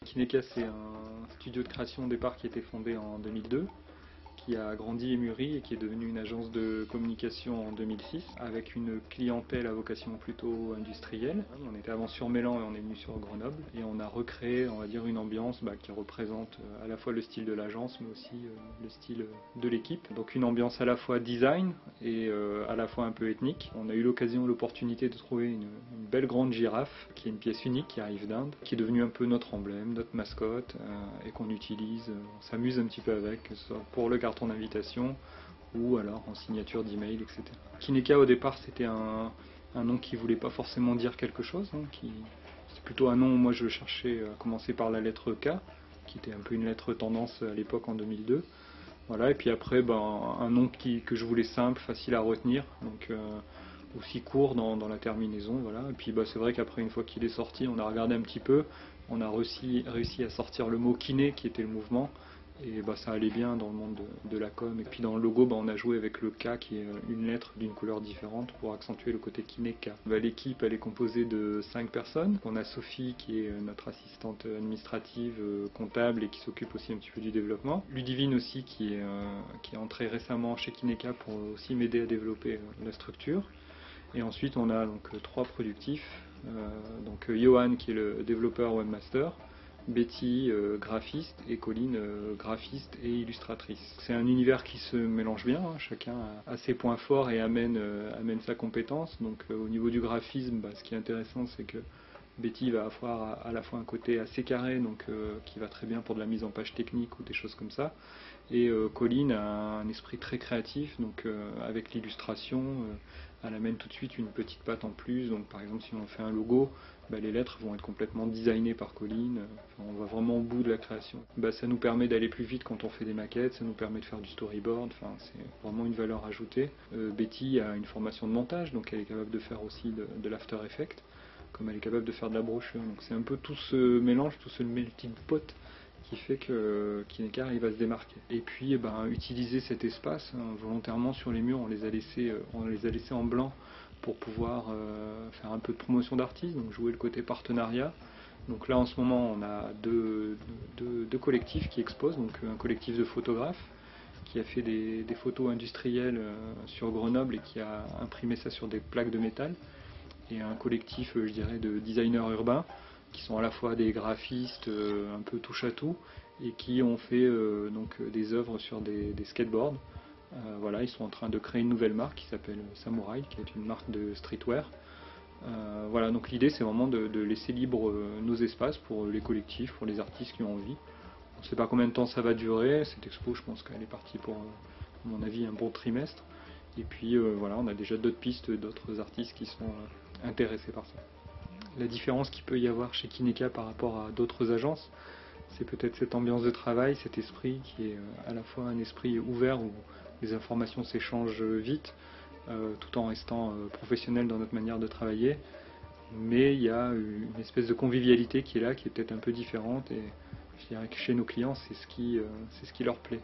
Kineka, c'est un studio de création au départ qui a été fondé en 2002, qui a grandi et mûri et qui est devenu une agence de communication en 2006 avec une clientèle à vocation plutôt industrielle. On était avant sur Mélan et on est venu sur Grenoble et on a recréé, on va dire, une ambiance qui représente à la fois le style de l'agence mais aussi le style de l'équipe. Donc une ambiance à la fois design et à la fois un peu ethnique. On a eu l'occasion, l'opportunité de trouver une belle grande girafe qui est une pièce unique qui arrive d'Inde, qui est devenue un peu notre emblème, notre mascotte et qu'on utilise, on s'amuse un petit peu avec, que ce soit pour le carton d'invitation ou alors en signature d'email, etc. Kineka au départ c'était un nom qui voulait pas forcément dire quelque chose, c'était plutôt un nom où moi je cherchais à commencer par la lettre K, qui était un peu une lettre tendance à l'époque en 2002. Voilà, et puis après un nom que je voulais simple, facile à retenir, donc aussi court dans la terminaison, voilà. Et puis c'est vrai qu'après une fois qu'il est sorti, on a regardé un petit peu, on a réussi à sortir le mot kiné qui était le mouvement, et ça allait bien dans le monde de la com. Et puis dans le logo, on a joué avec le K qui est une lettre d'une couleur différente pour accentuer le côté kiné-K. L'équipe elle est composée de 5 personnes. On a Sophie qui est notre assistante administrative, comptable et qui s'occupe aussi un petit peu du développement. Ludivine aussi qui est entrée récemment chez Kineka pour aussi m'aider à développer la structure. Et ensuite on a donc 3 productifs, donc Johan qui est le développeur webmaster, Betty graphiste et Colline graphiste et illustratrice. C'est un univers qui se mélange bien, chacun a ses points forts et amène sa compétence. Donc au niveau du graphisme, ce qui est intéressant c'est que Betty va avoir à la fois un côté assez carré, donc qui va très bien pour de la mise en page technique ou des choses comme ça. Et Colline a un esprit très créatif, donc avec l'illustration, elle amène tout de suite une petite patte en plus. Donc par exemple si on fait un logo, les lettres vont être complètement designées par Colline. On va vraiment au bout de la création. Ça nous permet d'aller plus vite quand on fait des maquettes, ça nous permet de faire du storyboard, c'est vraiment une valeur ajoutée. Betty a une formation de montage, donc elle est capable de faire aussi de l'After Effects, comme elle est capable de faire de la brochure. Donc c'est un peu tout ce mélange, tout ce melting pot qui fait que Kineka arrive à se démarquer. Et puis utiliser cet espace volontairement sur les murs, on les a laissés en blanc pour pouvoir faire un peu de promotion d'artistes, donc jouer le côté partenariat. Donc là en ce moment on a deux collectifs qui exposent, donc un collectif de photographes qui a fait des photos industrielles sur Grenoble et qui a imprimé ça sur des plaques de métal, et un collectif, je dirais, de designers urbains qui sont à la fois des graphistes un peu touche à tout et qui ont fait des œuvres sur des skateboards. Voilà, ils sont en train de créer une nouvelle marque qui s'appelle Samurai, qui est une marque de streetwear. Voilà, donc l'idée c'est vraiment de laisser libre nos espaces pour les collectifs, pour les artistes qui ont envie. On ne sait pas combien de temps ça va durer, cette expo je pense qu'elle est partie pour, à mon avis, un bon trimestre. Et puis voilà, on a déjà d'autres pistes, d'autres artistes qui sont intéressés par ça. La différence qu'il peut y avoir chez Kineka par rapport à d'autres agences, c'est peut-être cette ambiance de travail, cet esprit qui est à la fois un esprit ouvert où les informations s'échangent vite, tout en restant professionnel dans notre manière de travailler. Mais il y a une espèce de convivialité qui est là, qui est peut-être un peu différente, et je dirais que chez nos clients, c'est ce qui leur plaît.